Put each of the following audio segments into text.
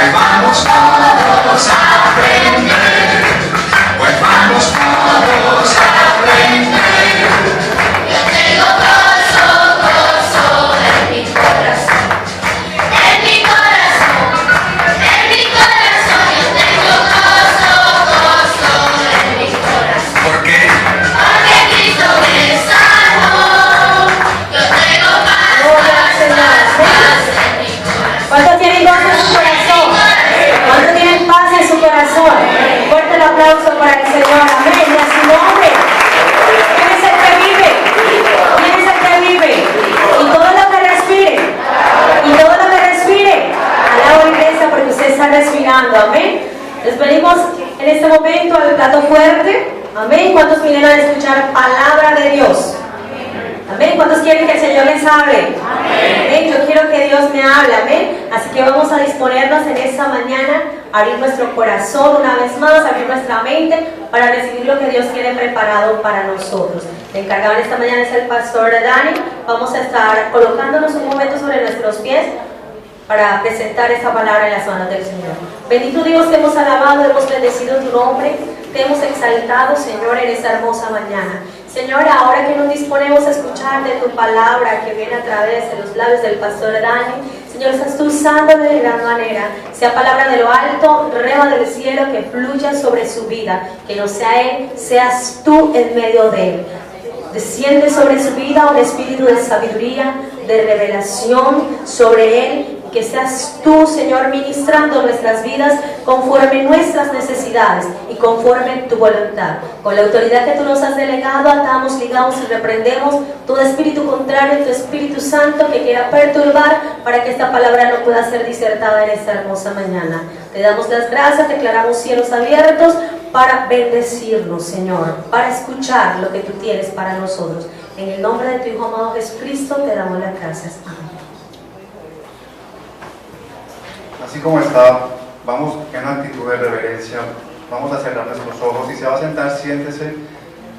Pues vamos todos a aprender, pues vamos todos a aprender. Yo tengo gozo en mi corazón, en mi corazón, en mi corazón. Yo tengo gozo en mi corazón. ¿Por qué? Porque Cristo me salvó. Yo tengo paz en mi corazón. ¿Cuántos tienen gozo en su corazón? ¿Cuántos tienen paz en su corazón? Fuerte el aplauso para el Señor. Amén. Y a su nombre. ¿Quién es el que vive? ¿Quién es el que vive? Y todo lo que respire. Y todo lo que respire. Alaba, iglesia, porque usted está respirando. Amén. Les pedimos en este momento al plato fuerte. Amén. ¿Cuántos vinieron a escuchar palabra de Dios? Amén. ¿Cuántos quieren que el Señor les hable? Amén. Yo quiero que Dios me hable. Amén. Así que vamos a disponernos en esta mañana a abrir nuestro corazón una vez más, abrir nuestra mente para recibir lo que Dios tiene preparado para nosotros. El encargado en esta mañana es el pastor Dani. Vamos a estar colocándonos un momento sobre nuestros pies para presentar esta palabra en las manos del Señor. Bendito Dios, te hemos alabado, hemos bendecido tu nombre, te hemos exaltado, Señor, en esta hermosa mañana. Señor, ahora que nos disponemos a escuchar de tu palabra que viene a través de los labios del pastor Dani, Señor, seas tú usando de gran manera, sea palabra de lo alto, rema del cielo que fluya sobre su vida, que no sea él, seas tú en medio de él. Desciende sobre su vida un espíritu de sabiduría, de revelación sobre él, que seas tú, Señor, ministrando nuestras vidas conforme nuestras necesidades y conforme tu voluntad. Con la autoridad que tú nos has delegado, atamos, ligamos y reprendemos todo espíritu contrario, tu Espíritu Santo que quiera perturbar para que esta palabra no pueda ser disertada en esta hermosa mañana. Te damos las gracias, declaramos cielos abiertos para bendecirnos, Señor, para escuchar lo que tú tienes para nosotros. En el nombre de tu Hijo amado Jesucristo te damos las gracias. Amén. Así como está, vamos en una actitud de reverencia, vamos a cerrar nuestros ojos. Si se va a sentar, siéntese,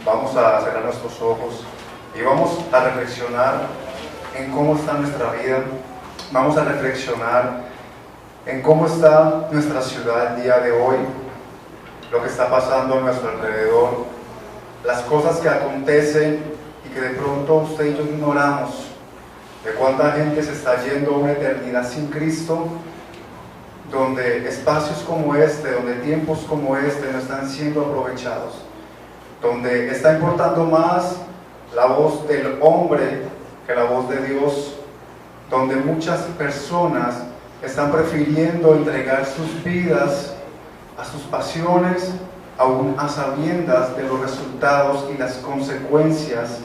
vamos a cerrar nuestros ojos y vamos a reflexionar en cómo está nuestra vida, vamos a reflexionar en cómo está nuestra ciudad el día de hoy, lo que está pasando a nuestro alrededor, las cosas que acontecen y que de pronto usted y yo ignoramos, de cuánta gente se está yendo a una eternidad sin Cristo, donde espacios como este, donde tiempos como este no están siendo aprovechados, donde está importando más la voz del hombre que la voz de Dios, donde muchas personas están prefiriendo entregar sus vidas a sus pasiones, aún a sabiendas de los resultados y las consecuencias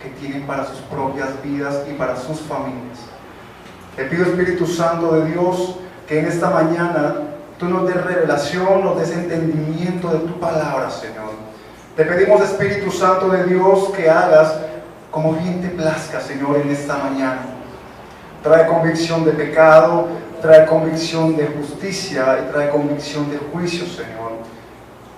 que tienen para sus propias vidas y para sus familias. Te pido, Espíritu Santo de Dios, que en esta mañana tú nos des revelación, nos des entendimiento de tu palabra, Señor. Te pedimos, Espíritu Santo de Dios, que hagas como bien te plazca, Señor, en esta mañana. Trae convicción de pecado, trae convicción de justicia y trae convicción de juicio, Señor.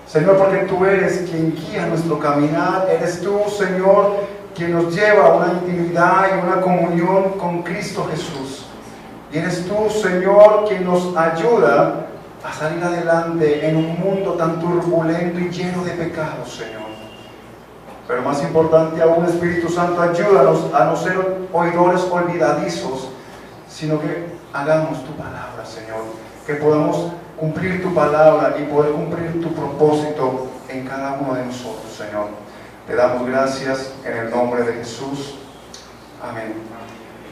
Señor, porque tú eres quien guía nuestro caminar, eres tú, Señor, quien nos lleva a una intimidad y una comunión con Cristo Jesús. Y eres tú, Señor, quien nos ayuda a salir adelante en un mundo tan turbulento y lleno de pecados, Señor. Pero más importante aún, Espíritu Santo, ayúdanos a no ser oidores olvidadizos, sino que hagamos tu palabra, Señor. Que podamos cumplir tu palabra y poder cumplir tu propósito en cada uno de nosotros, Señor. Te damos gracias en el nombre de Jesús. Amén.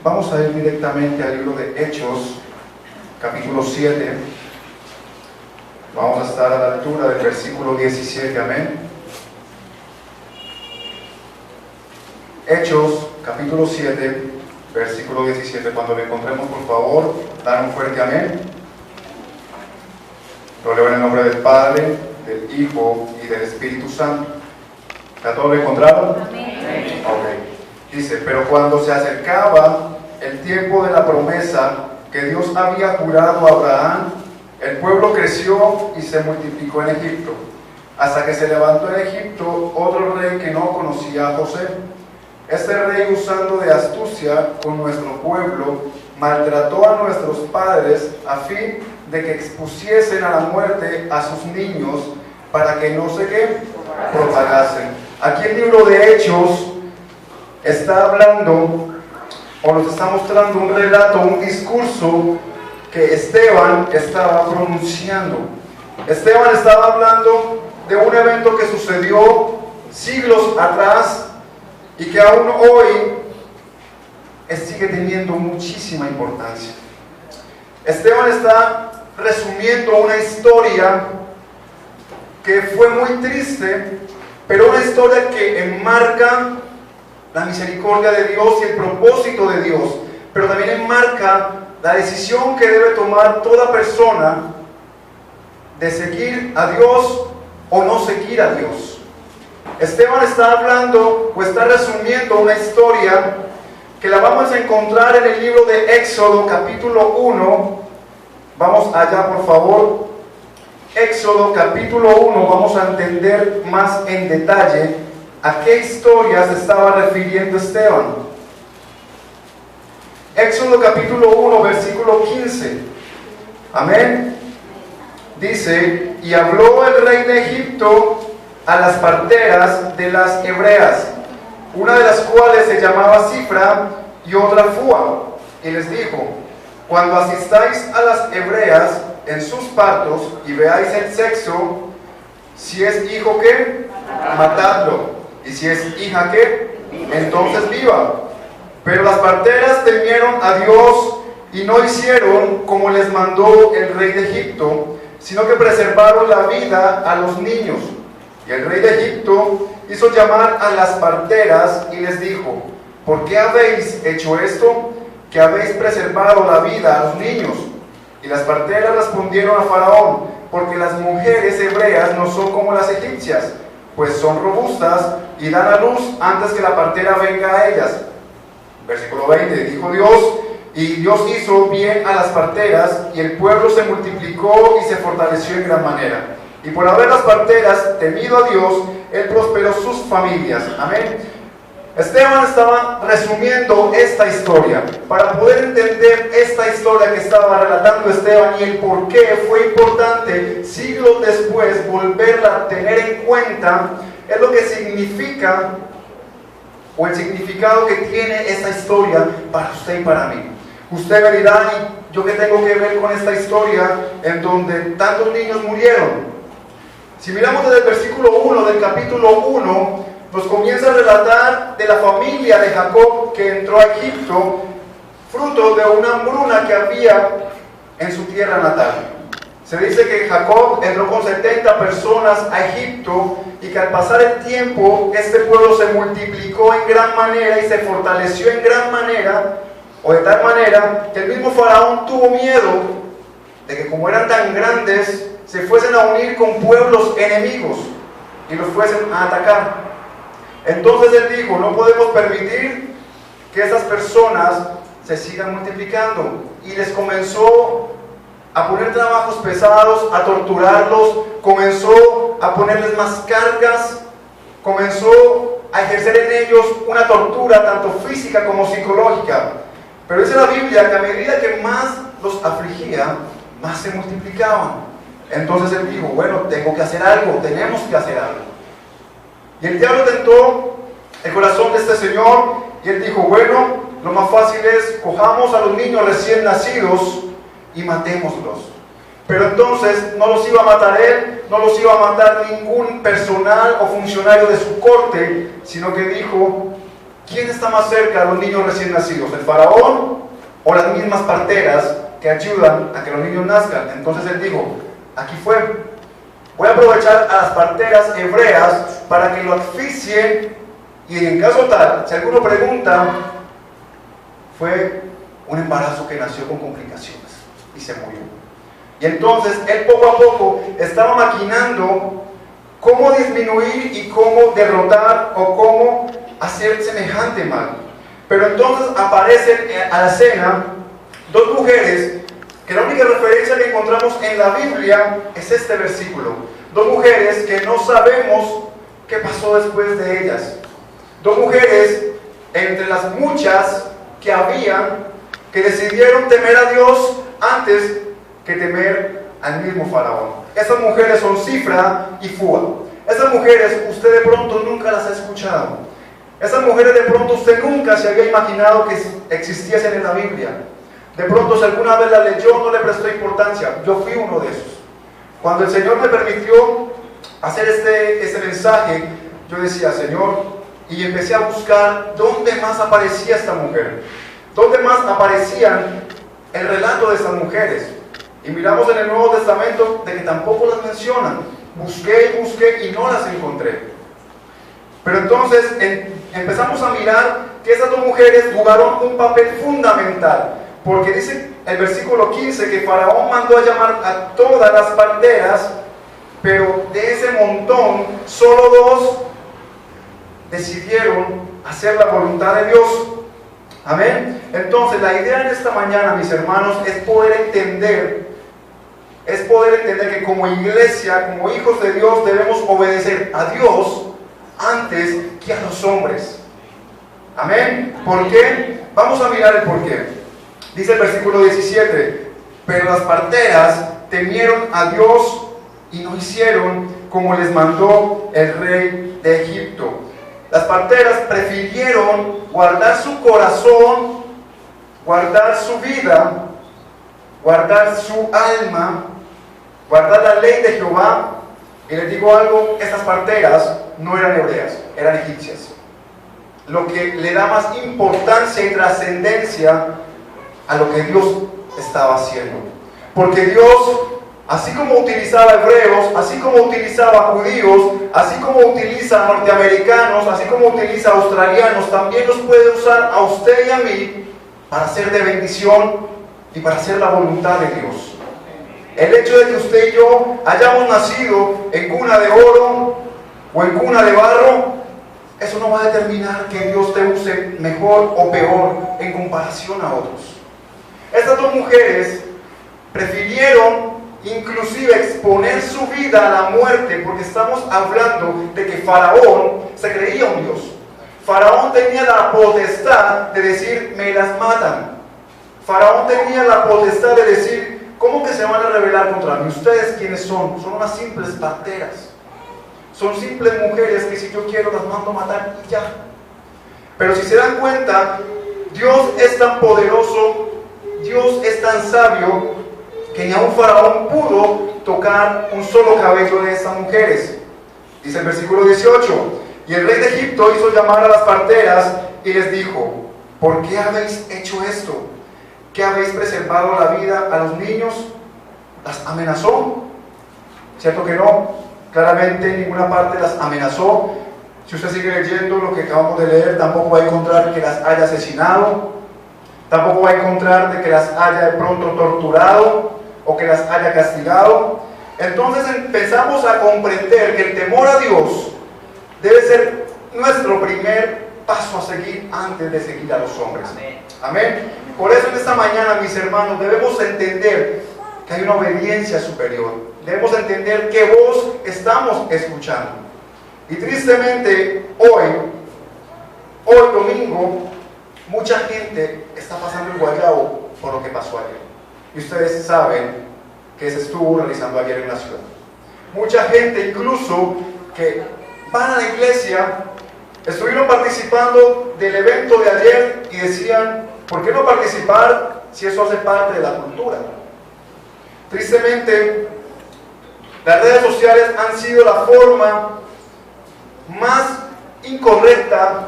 Vamos a ir directamente al libro de Hechos, capítulo 7. Vamos a estar a la altura del versículo 17, amén. Hechos, capítulo 7, versículo 17. Cuando lo encontremos, por favor, dan un fuerte amén. Lo leo en el nombre del Padre, del Hijo y del Espíritu Santo. ¿Ya todos lo encontraron? Amén. Ok. Dice, pero cuando se acercaba el tiempo de la promesa que Dios había jurado a Abraham, el pueblo creció y se multiplicó en Egipto, hasta que se levantó en Egipto otro rey que no conocía a José. Este rey, usando de astucia con nuestro pueblo, maltrató a nuestros padres a fin de que expusiesen a la muerte a sus niños para que no se propagasen. Aquí el libro de Hechos está hablando o nos está mostrando un relato, un discurso que Esteban estaba pronunciando. Esteban estaba hablando de un evento que sucedió siglos atrás y que aún hoy sigue teniendo muchísima importancia. Esteban está resumiendo una historia que fue muy triste, pero una historia que enmarca la misericordia de Dios y el propósito de Dios, pero también enmarca la decisión que debe tomar toda persona de seguir a Dios o no seguir a Dios. Esteban está hablando o está resumiendo una historia que la vamos a encontrar en el libro de Éxodo capítulo 1. Vamos allá, por favor. Éxodo capítulo 1, vamos a entender más en detalle a qué historia se estaba refiriendo Esteban. Éxodo capítulo 1, versículo 15. Amén. Dice: y habló el rey de Egipto a las parteras de las hebreas, una de las cuales se llamaba Cifra y otra Fua, y les dijo: cuando asistáis a las hebreas en sus partos y veáis el sexo, si es hijo, ¿qué? Matadlo, y si es hija, ¿qué? Entonces viva. Pero las parteras temieron a Dios y no hicieron como les mandó el rey de Egipto, sino que preservaron la vida a los niños. Y el rey de Egipto hizo llamar a las parteras y les dijo: ¿por qué habéis hecho esto, que habéis preservado la vida a los niños? Y las parteras respondieron a Faraón: porque las mujeres hebreas no son como las egipcias, pues son robustas y dan a luz antes que la partera venga a ellas. Versículo 20, dijo Dios, y Dios hizo bien a las parteras, y el pueblo se multiplicó y se fortaleció en gran manera. Y por haber las parteras temido a Dios, Él prosperó sus familias. Amén. Esteban estaba resumiendo esta historia. Para poder entender esta historia que estaba relatando Esteban y el por qué fue importante siglos después volverla a tener en cuenta, es lo que significa o el significado que tiene esta historia para usted y para mí. Usted me dirá: ¿y yo qué tengo que ver con esta historia en donde tantos niños murieron? Si miramos desde el versículo 1 del capítulo 1, nos comienza a relatar de la familia de Jacob que entró a Egipto, fruto de una hambruna que había en su tierra natal. Se dice que Jacob entró con 70 personas a Egipto y que al pasar el tiempo este pueblo se multiplicó en gran manera y se fortaleció en gran manera, o de tal manera que el mismo Faraón tuvo miedo de que, como eran tan grandes, se fuesen a unir con pueblos enemigos y los fuesen a atacar. Entonces él dijo: no podemos permitir que esas personas se sigan multiplicando, y les comenzó a poner trabajos pesados, a torturarlos, comenzó a ponerles más cargas, comenzó a ejercer en ellos una tortura tanto física como psicológica. Pero dice la Biblia que a medida que más los afligía, más se multiplicaban. Entonces él dijo: bueno, tengo que hacer algo, tenemos que hacer algo. Y el diablo tentó el corazón de este señor, y él dijo: bueno, lo más fácil es cojamos a los niños recién nacidos y matémoslos. Pero entonces no los iba a matar él, no los iba a matar ningún personal o funcionario de su corte, sino que dijo: ¿quién está más cerca a los niños recién nacidos? ¿El faraón o las mismas parteras que ayudan a que los niños nazcan? Entonces él dijo: aquí fue. Voy a aprovechar a las parteras hebreas para que lo asfixien, y en caso tal, si alguno pregunta, fue un embarazo que nació con complicaciones y se murió. Y entonces él poco a poco estaba maquinando cómo disminuir y cómo derrotar o cómo hacer semejante mal. Pero entonces aparecen a la escena dos mujeres, que la única referencia que encontramos en la Biblia es este versículo. Dos mujeres que no sabemos qué pasó después de ellas. Dos mujeres entre las muchas que habían que decidieron temer a Dios antes que temer al mismo Faraón. Esas mujeres son Cifra y Fúa. Esas mujeres usted de pronto nunca las ha escuchado. Esas mujeres de pronto usted nunca se había imaginado que existiesen en la Biblia. De pronto si alguna vez la leyó no le prestó importancia. Yo fui uno de esos. Cuando el Señor me permitió hacer este mensaje, yo decía, Señor, y empecé a buscar dónde más aparecía esta mujer, dónde más aparecían el relato de estas mujeres. Y miramos en el Nuevo Testamento de que tampoco las mencionan. Busqué y busqué y no las encontré. Pero entonces empezamos a mirar que esas dos mujeres jugaron un papel fundamental. Porque dice el versículo 15 que Faraón mandó a llamar a todas las parteras, pero de ese montón solo dos decidieron hacer la voluntad de Dios. Amén. Entonces la idea en esta mañana, mis hermanos, es poder entender que como iglesia, como hijos de Dios, debemos obedecer a Dios antes que a los hombres. Amén. ¿Por qué? Vamos a mirar el por qué. Dice el versículo 17, pero las parteras temieron a Dios y no hicieron como les mandó el rey de Egipto. Las parteras prefirieron guardar su corazón, guardar su vida, guardar su alma, guardar la ley de Jehová. Y les digo algo, estas parteras no eran hebreas, eran egipcias. Lo que le da más importancia y trascendencia a lo que Dios estaba haciendo. Porque Dios, así como utilizaba hebreos, así como utilizaba judíos, así como utiliza norteamericanos, así como utiliza australianos, también los puede usar a usted y a mí para ser de bendición y para hacer la voluntad de Dios. El hecho de que usted y yo hayamos nacido en cuna de oro o en cuna de barro, eso no va a determinar que Dios te use mejor o peor en comparación a otros. Estas dos mujeres prefirieron inclusive exponer su vida a la muerte, porque estamos hablando de que Faraón se creía un Dios. Faraón tenía la potestad de decir, me las matan. Faraón tenía la potestad de decir, ¿cómo que se van a rebelar contra mí? ¿Ustedes quiénes son? Son unas simples parteras. Son simples mujeres que si yo quiero las mando a matar y ya. Pero si se dan cuenta, Dios es tan poderoso, Dios es tan sabio, que ni aun Faraón pudo tocar un solo cabello de estas mujeres. Dice el versículo 18, y el rey de Egipto hizo llamar a las parteras y les dijo, ¿por qué habéis hecho esto? ¿Qué habéis preservado la vida a los niños? ¿Las amenazó? ¿Cierto que no? Claramente en ninguna parte las amenazó. Si usted sigue leyendo lo que acabamos de leer, tampoco va a encontrar que las haya asesinado, tampoco va a encontrar de que las haya de pronto torturado o que las haya castigado. Entonces empezamos a comprender que el temor a Dios debe ser nuestro primer paso a seguir antes de seguir a los hombres. Amén. Por eso en esta mañana, mis hermanos, debemos entender que hay una obediencia superior. Debemos entender qué voz estamos escuchando. Y tristemente hoy domingo, mucha gente está pasando el guayabo por lo que pasó ayer. Y ustedes saben que se estuvo realizando ayer en la ciudad. Mucha gente incluso que van a la iglesia, estuvieron participando del evento de ayer y decían, ¿por qué no participar si eso hace parte de la cultura? Tristemente, las redes sociales han sido la forma más incorrecta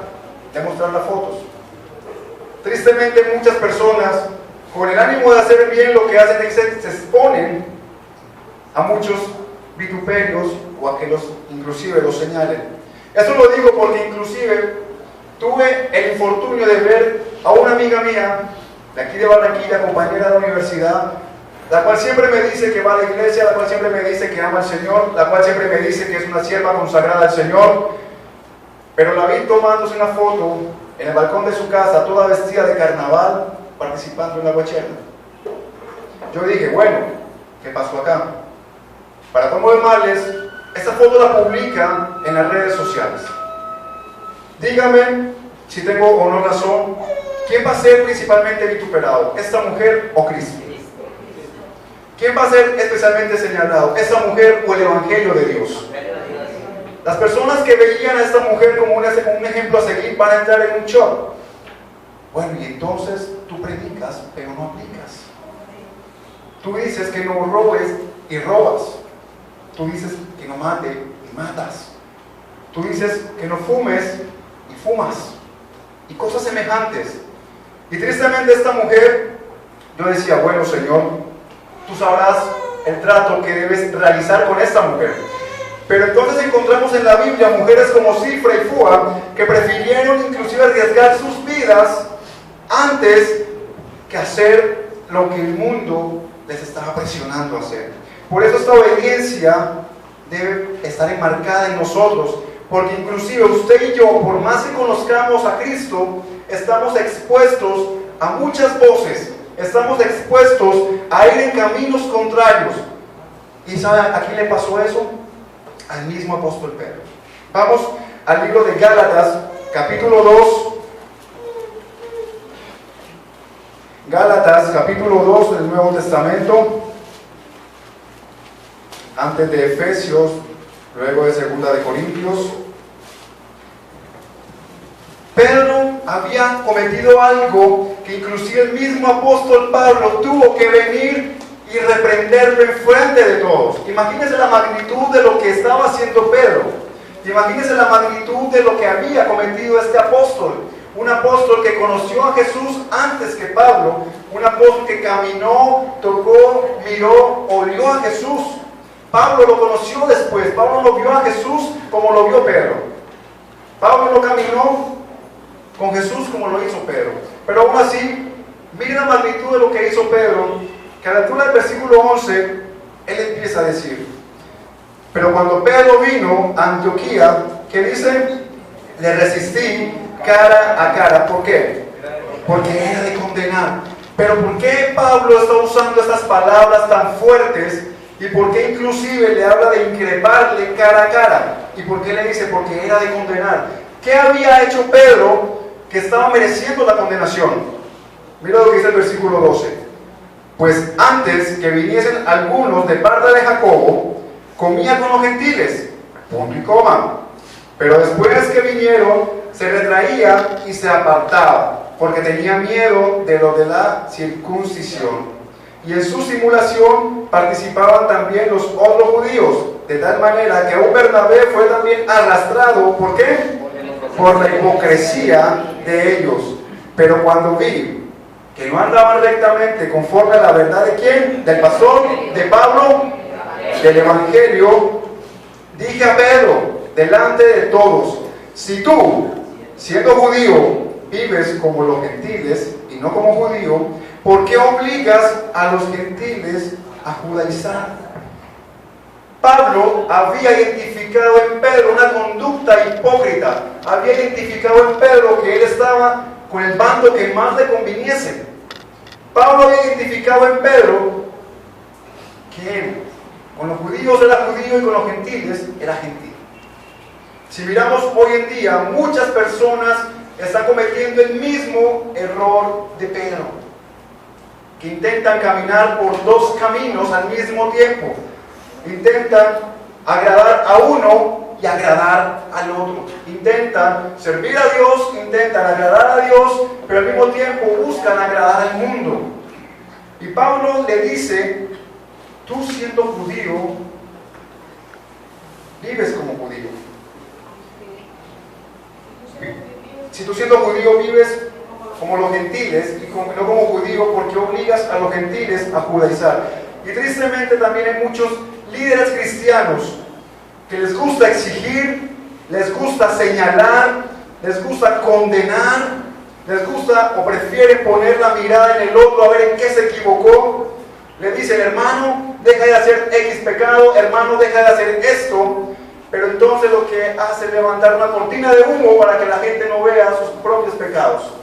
de mostrar las fotos. Tristemente, muchas personas, con el ánimo de hacer bien lo que hacen, se exponen a muchos vituperios o a que inclusive los señalen. Esto lo digo porque inclusive tuve el infortunio de ver a una amiga mía de aquí de Barranquilla, compañera de la universidad, la cual siempre me dice que va a la iglesia, la cual siempre me dice que ama al Señor, la cual siempre me dice que es una sierva consagrada al Señor, pero la vi tomándose una foto en el balcón de su casa, toda vestida de carnaval, participando en la guacherna. Yo dije, bueno, ¿qué pasó acá? Para no de males, esta foto la publican en las redes sociales. Dígame si tengo o no razón, ¿quién va a ser principalmente vituperado? ¿Esta mujer o Cristo? ¿Quién va a ser especialmente señalado? ¿Esta mujer o el Evangelio de Dios? Las personas que veían a esta mujer como un ejemplo a seguir van a entrar en un shock. Bueno, y entonces tú predicas, pero no aplicas. Tú dices que no robes y robas. Tú dices que no mates y matas. Tú dices que no fumes y fumas. Y cosas semejantes. Y tristemente esta mujer, yo decía, bueno Señor, tú sabrás el trato que debes realizar con esta mujer. Pero entonces encontramos en la Biblia mujeres como Cifra y Fua que prefirieron inclusive arriesgar sus vidas antes que hacer lo que el mundo les estaba presionando a hacer. Por eso esta obediencia debe estar enmarcada en nosotros, porque inclusive usted y yo, por más que conozcamos a Cristo, estamos expuestos a muchas voces, estamos expuestos a ir en caminos contrarios. ¿Y sabe a quién le pasó eso? Al mismo apóstol Pedro. Vamos al libro de Gálatas, capítulo 2. Gálatas, capítulo 2 del Nuevo Testamento, antes de Efesios, luego de Segunda de Corintios. Pedro había cometido algo que inclusive el mismo apóstol Pablo tuvo que venir y reprenderlo en frente de todos. Imagínense la magnitud de lo que estaba haciendo Pedro. Imagínense la magnitud de lo que había cometido este apóstol. Un apóstol que conoció a Jesús antes que Pablo. Un apóstol que caminó, tocó, miró, olió a Jesús. Pablo lo conoció después. Pablo lo vio a Jesús como lo vio Pedro. Pablo no caminó con Jesús como lo hizo Pedro. Pero aún así, miren la magnitud de lo que hizo Pedro, que a la altura del versículo 11, él empieza a decir: pero cuando Pedro vino a Antioquía, ¿qué dice? Le resistí cara a cara. ¿Por qué? Porque era de condenar. Pero ¿por qué Pablo está usando estas palabras tan fuertes? ¿Y por qué inclusive le habla de increparle cara a cara? ¿Y por qué le dice? Porque era de condenar. ¿Qué había hecho Pedro que estaba mereciendo la condenación? Mira lo que dice el versículo 12. Pues antes que viniesen algunos de parte de Jacobo, comía con los gentiles, punto y coma. Pero después que vinieron, se retraía y se apartaba, porque tenía miedo de lo de la circuncisión. Y en su simulación participaban también los otros judíos, de tal manera que aún Bernabé fue también arrastrado. ¿Por qué? Por la hipocresía de ellos. Pero cuando vi que no andaban rectamente conforme a la verdad de ¿quién? Del pastor, de Pablo, del Evangelio, dije a Pedro, delante de todos: si tú, siendo judío, vives como los gentiles y no como judío, ¿por qué obligas a los gentiles a judaizar? Pablo había identificado en Pedro una conducta hipócrita. Había identificado en Pedro que él estaba con el bando que más le conviniese. Pablo había identificado en Pedro que él, con los judíos era judío y con los gentiles era gentil. Si miramos hoy en día, muchas personas están cometiendo el mismo error de Pedro, que intentan caminar por dos caminos al mismo tiempo. Intentan agradar a uno y agradar al otro. Intentan servir a Dios, intentan agradar a Dios, pero al mismo tiempo buscan agradar al mundo. Y Pablo le dice: tú siendo judío, vives como judío. Si tú siendo judío vives como los gentiles y no como judío, ¿por qué obligas a los gentiles a judaizar? Y tristemente también hay muchos líderes cristianos que les gusta exigir, les gusta señalar, les gusta condenar, les gusta o prefieren poner la mirada en el otro a ver en qué se equivocó. Le dicen: hermano, deja de hacer X pecado, hermano, deja de hacer esto. Pero entonces lo que hace es levantar una cortina de humo para que la gente no vea sus propios pecados.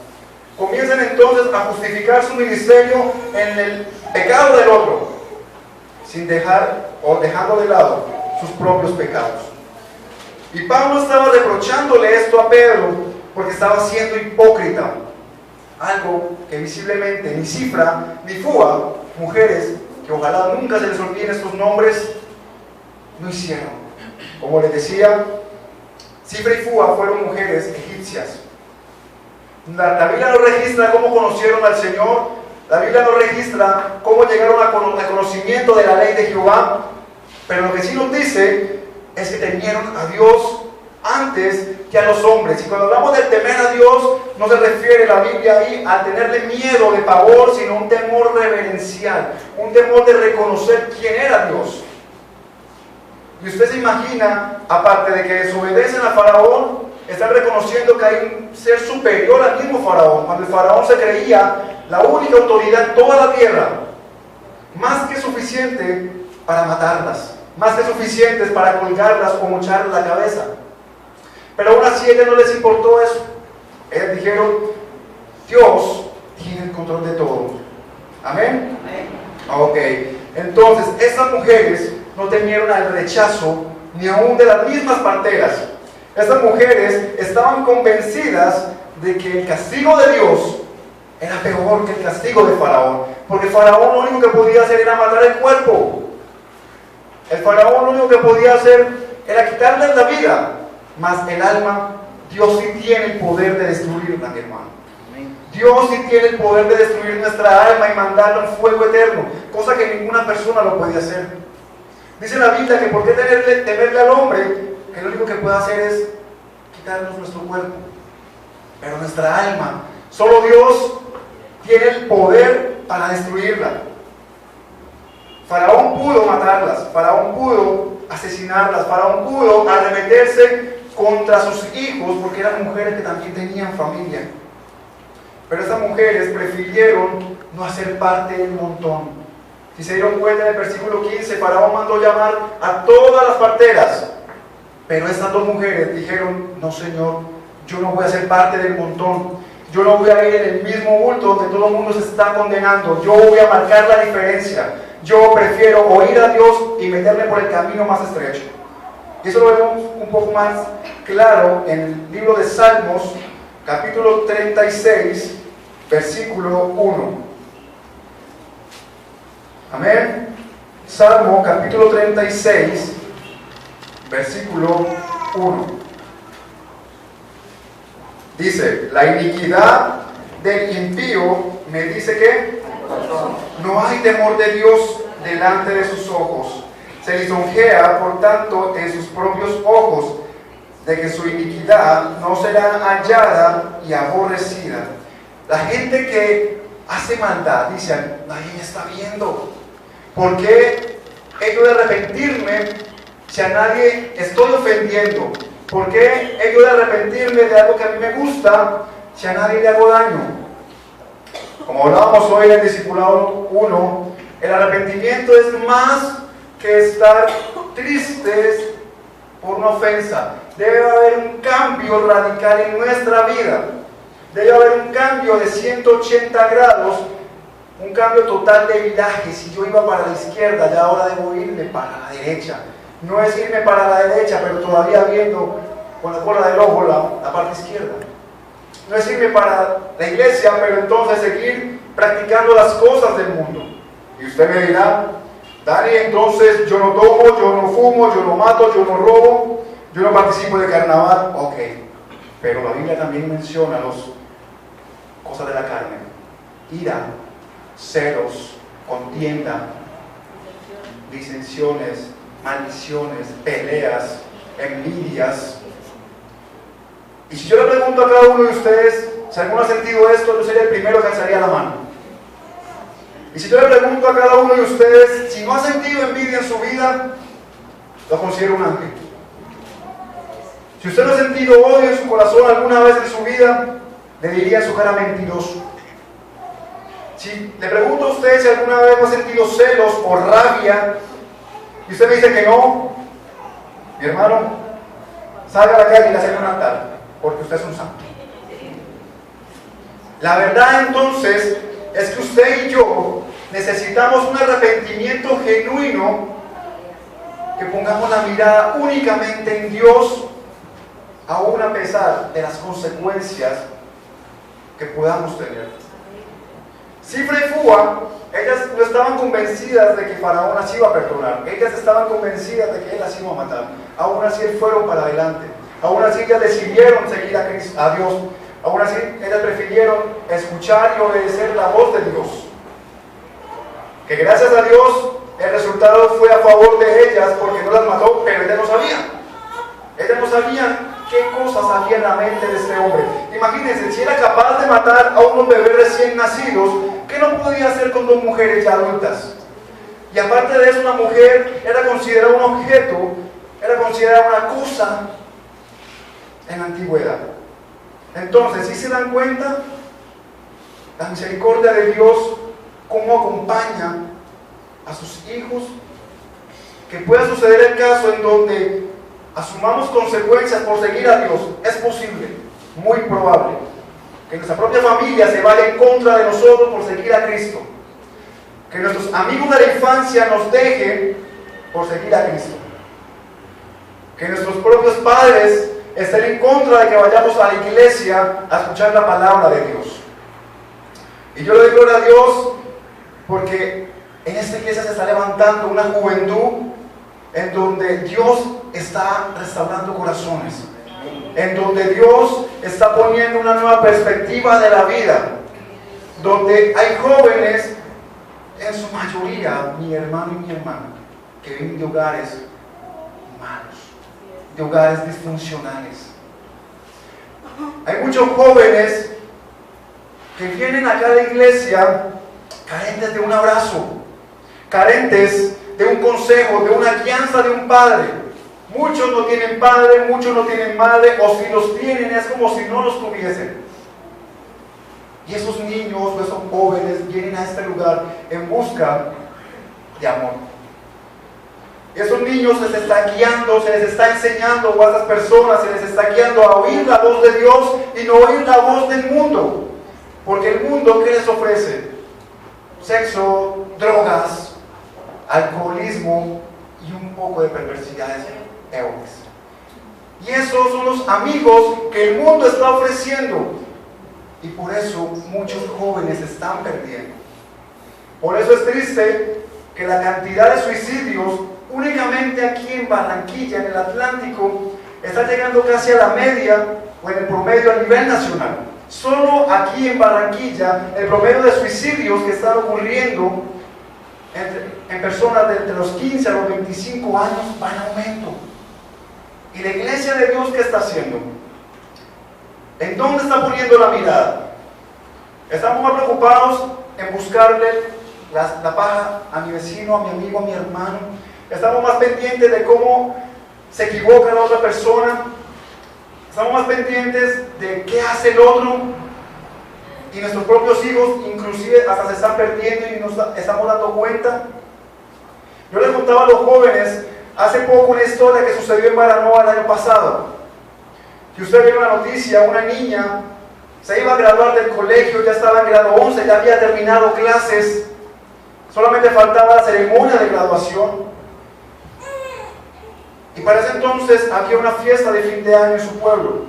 Comienzan entonces a justificar su ministerio en el pecado del otro, sin dejar o dejando de lado sus propios pecados. Y Pablo estaba reprochándole esto a Pedro, porque estaba siendo hipócrita. Algo que visiblemente ni Cifra ni Fua, mujeres que ojalá nunca se les olviden estos nombres, no hicieron. Como les decía, Cifra y Fua fueron mujeres egipcias. La Biblia no registra cómo conocieron al Señor, la Biblia no registra cómo llegaron al conocimiento de la ley de Jehová, pero lo que sí nos dice es que temieron a Dios antes que a los hombres. Y cuando hablamos de temer a Dios, no se refiere la Biblia ahí a tenerle miedo de pavor, sino un temor reverencial, un temor de reconocer quién era Dios. Y usted se imagina, aparte de que desobedecen a Faraón, están reconociendo que hay un ser superior al mismo Faraón, cuando el Faraón se creía la única autoridad en toda la tierra, más que suficiente para matarlas, más que suficientes para colgarlas o mocharles la cabeza. Pero aún así a ellos no les importó eso. Ellos dijeron, Dios tiene el control de todo. ¿Amén? Ok, entonces estas mujeres no temieron al rechazo ni aún de las mismas parteras. Estas mujeres estaban convencidas de que el castigo de Dios era peor que el castigo de Faraón, porque Faraón lo único que podía hacer era matar el cuerpo. El Faraón lo único que podía hacer era quitarles la vida, mas el alma, Dios sí tiene el poder de destruirla, mi hermano. Dios sí tiene el poder de destruir nuestra alma y mandarla en fuego eterno, cosa que ninguna persona lo puede hacer. Dice la Biblia que por qué temerle al hombre, que lo único que puede hacer es quitarnos nuestro cuerpo, pero nuestra alma, solo Dios tiene el poder para destruirla. Faraón pudo matarlas, Faraón pudo asesinarlas, Faraón pudo arremeterse contra sus hijos porque eran mujeres que también tenían familia. Pero estas mujeres prefirieron no hacer parte del montón. Si se dieron cuenta en el versículo 15, Faraón mandó llamar a todas las parteras. Pero estas dos mujeres dijeron, no Señor, yo no voy a ser parte del montón. Yo no voy a ir en el mismo bulto donde todo el mundo se está condenando. Yo voy a marcar la diferencia. Yo prefiero oír a Dios y meterme por el camino más estrecho. Y eso lo vemos un poco más claro en el libro de Salmos, capítulo 36, versículo 1. Amén. Salmo, capítulo 36, versículo 1. Dice, la iniquidad del impío me dice que no hay temor de Dios delante de sus ojos. Se lisonjea, por tanto, en sus propios ojos, de que su iniquidad no será hallada y aborrecida. La gente que hace maldad, dice, nadie me está viendo. ¿Por qué he de arrepentirme si a nadie estoy ofendiendo? ¿Por qué he de arrepentirme de algo que a mí me gusta si a nadie le hago daño? Como hablábamos hoy en el discipulado 1, el arrepentimiento es más que estar tristes por una ofensa. Debe haber un cambio radical en nuestra vida. Debe haber un cambio de 180 grados, un cambio total de viraje. Si yo iba para la izquierda, ya ahora debo irme para la derecha. No es irme para la derecha, pero todavía viendo con la cola del ojo la parte izquierda. No es irme para la iglesia, pero entonces seguir practicando las cosas del mundo. Y usted me dirá, Dani, entonces yo no tomo, yo no fumo, yo no mato, yo no robo, yo no participo de carnaval. Ok, pero la Biblia también menciona las cosas de la carne: ira, celos, contienda, disensiones, maldiciones, peleas, envidias. Y si yo le pregunto a cada uno de ustedes si alguno ha sentido esto, yo sería el primero que alzaría la mano. Y si yo le pregunto a cada uno de ustedes si no ha sentido envidia en su vida, lo considero un ángel. Si usted no ha sentido odio en su corazón alguna vez en su vida, le diría en su cara mentiroso. Si le pregunto a usted si alguna vez no ha sentido celos o rabia, y usted me dice que no, mi hermano, salga a la calle y le hace un altar, porque usted es un santo. La verdad entonces es que usted y yo necesitamos un arrepentimiento genuino, que pongamos la mirada únicamente en Dios, aún a pesar de las consecuencias que podamos tener. Cifra y Fúa, ellas no estaban convencidas de que Faraón las iba a perdonar, ellas estaban convencidas de que él las iba a matar. Aún así fueron para adelante, aún así ellas decidieron seguir a Dios, aún así ellas prefirieron escuchar y obedecer la voz de Dios. Que gracias a Dios el resultado fue a favor de ellas, porque no las mató, pero ellas no sabían. Ellas no sabían qué cosas había en la mente de este hombre. Imagínense, si era capaz de matar a unos bebés recién nacidos, ¿qué no podía hacer con dos mujeres ya adultas? Y aparte de eso, una mujer era considerada un objeto, era considerada una cosa en la antigüedad. Entonces, si se dan cuenta, la misericordia de Dios, cómo acompaña a sus hijos, que pueda suceder el caso en donde asumamos consecuencias por seguir a Dios. Es posible, muy probable, que nuestra propia familia se vaya en contra de nosotros por seguir a Cristo, que nuestros amigos de la infancia nos dejen por seguir a Cristo, que nuestros propios padres estén en contra de que vayamos a la iglesia a escuchar la palabra de Dios. Y yo le doy gloria a Dios porque en esta iglesia se está levantando una juventud en donde Dios está restaurando corazones, en donde Dios está poniendo una nueva perspectiva de la vida, donde hay jóvenes, en su mayoría, mi hermano y mi hermana, que vienen de hogares malos, de hogares disfuncionales. Hay muchos jóvenes que vienen acá a la iglesia carentes de un abrazo, carentes de un consejo, de una guianza de un padre. Muchos no tienen padre, muchos no tienen madre, o si los tienen es como si no los tuviesen. Y esos niños o esos jóvenes vienen a este lugar en busca de amor. Y esos niños se les está guiando, se les está enseñando, o a esas personas se les está guiando a oír la voz de Dios y no oír la voz del mundo. Porque el mundo, ¿qué les ofrece? Sexo, drogas, alcoholismo y un poco de perversidades peores. Y esos son los amigos que el mundo está ofreciendo. Y por eso muchos jóvenes se están perdiendo. Por eso es triste que la cantidad de suicidios únicamente aquí en Barranquilla, en el Atlántico, está llegando casi a la media o en el promedio a nivel nacional. Solo aquí en Barranquilla, el promedio de suicidios que están ocurriendo en personas de entre los 15 a los 25 años va en aumento. ¿Y la iglesia de Dios qué está haciendo? ¿En dónde está poniendo la mirada? Estamos más preocupados en buscarle la paja a mi vecino, a mi amigo, a mi hermano. Estamos más pendientes de cómo se equivoca la otra persona. Estamos más pendientes de qué hace el otro. Y nuestros propios hijos inclusive hasta se están perdiendo y nos estamos dando cuenta. Yo les contaba a los jóvenes hace poco una historia que sucedió en Baranoa el año pasado. Si usted vio la noticia, una niña se iba a graduar del colegio, ya estaba en grado 11, ya había terminado clases, solamente faltaba la ceremonia de graduación. Y para ese entonces había una fiesta de fin de año en su pueblo.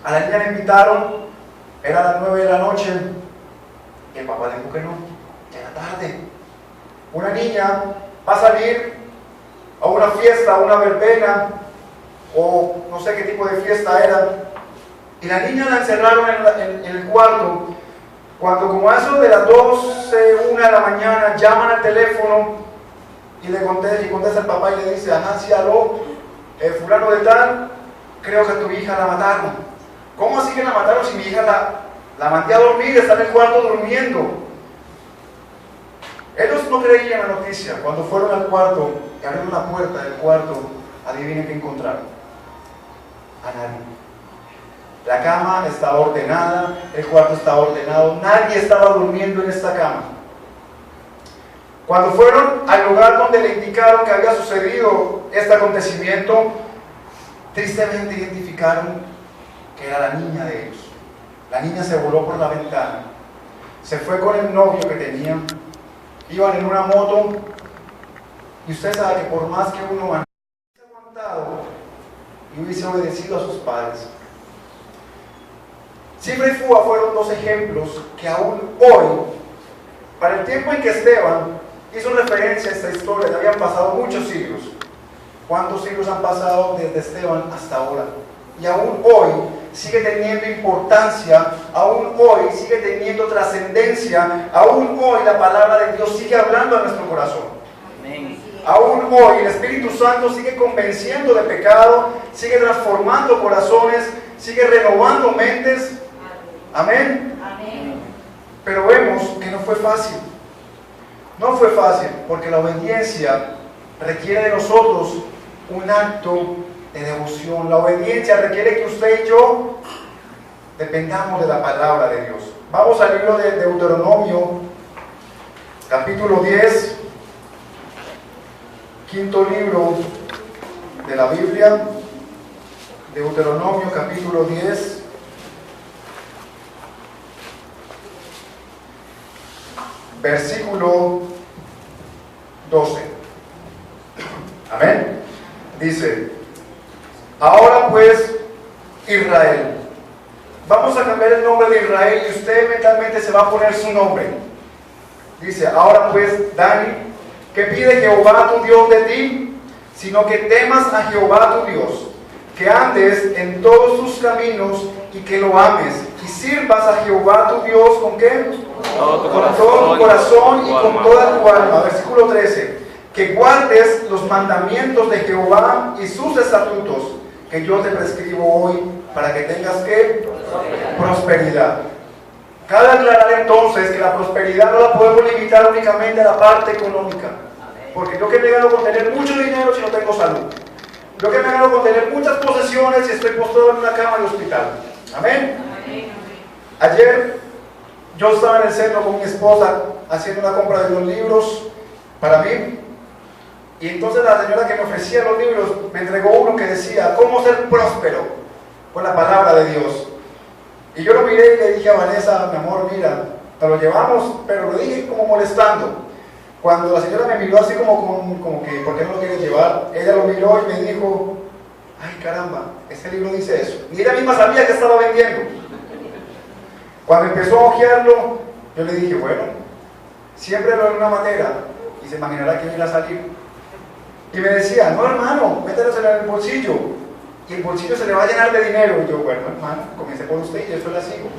A la niña la invitaron, era las 9 de la noche, y el papá le dijo que no, ya era tarde. Una niña va a salir a una fiesta, a una verbena, o no sé qué tipo de fiesta era, y la niña la encerraron en el cuarto. Cuando como a eso de las 12, 1 de la mañana, llaman al teléfono y le contesta el papá y le dice: ajá, sí, aló, fulano de tal, creo que a tu hija la mataron. ¿Cómo así que la mataron si mi hija la mandé a dormir, está en el cuarto durmiendo? Ellos no creían la noticia. Cuando fueron al cuarto y abrieron la puerta del cuarto, adivinen qué encontraron. A nadie. La cama estaba ordenada, el cuarto estaba ordenado, nadie estaba durmiendo en esta cama. Cuando fueron al lugar donde le indicaron que había sucedido este acontecimiento, tristemente identificaron que era la niña de ellos. La niña se voló por la ventana, se fue con el novio que tenía, iban en una moto, y usted sabe que por más que uno ha aguantado, y hubiese obedecido a sus padres. Cifra y Fua fueron dos ejemplos que aún hoy, para el tiempo en que Esteban hizo referencia a esta historia, ya habían pasado muchos siglos. ¿Cuántos siglos han pasado desde Esteban hasta ahora? Y aún hoy sigue teniendo importancia, aún hoy sigue teniendo trascendencia, aún hoy la palabra de Dios sigue hablando a nuestro corazón. Amén. Aún hoy el Espíritu Santo sigue convenciendo de pecado, sigue transformando corazones, sigue renovando mentes. Amén. Amén. Pero vemos que no fue fácil. No fue fácil, porque la obediencia requiere de nosotros un acto de devoción. La obediencia requiere que usted y yo dependamos de la palabra de Dios. Vamos al libro de Deuteronomio, capítulo 10, quinto libro de la Biblia. Deuteronomio, capítulo 10. Versículo 12. Amén. Dice: ahora pues, Israel. Vamos a cambiar el nombre de Israel y usted mentalmente se va a poner su nombre. Dice: ahora pues, Dani, ¿qué pide Jehová tu Dios de ti? Sino que temas a Jehová tu Dios, que andes en todos sus caminos y que lo ames, y sirvas a Jehová tu Dios ¿con qué? Con todo tu corazón y con toda tu alma. Versículo 13: que guardes los mandamientos de Jehová y sus estatutos que yo te prescribo hoy, para que tengas ¿qué? Prosperidad. Cabe aclarar entonces que la prosperidad no la podemos limitar únicamente a la parte económica, porque yo que me gano con tener mucho dinero si no tengo salud, yo que me gano con tener muchas posesiones si estoy postrado en una cama de hospital. Amén. Ayer yo estaba en el centro con mi esposa haciendo una compra de los libros para mí, y entonces la señora que me ofrecía los libros me entregó uno que decía ¿cómo ser próspero con la palabra de Dios? Y yo lo miré y le dije a Vanessa: mi amor, mira, te lo llevamos, pero lo dije como molestando. Cuando la señora me miró así como que ¿por qué no lo quieres llevar? Ella lo miró y me dijo: ay caramba, ese libro dice eso. Y ella misma sabía que estaba vendiendo. Cuando empezó a hojearlo, yo le dije: bueno, siempre lo de una manera y se imaginará que iba a salir. Y me decía: no hermano, mételo en el bolsillo y el bolsillo se le va a llenar de dinero. Y yo: bueno hermano, comience por usted y yo la sigo.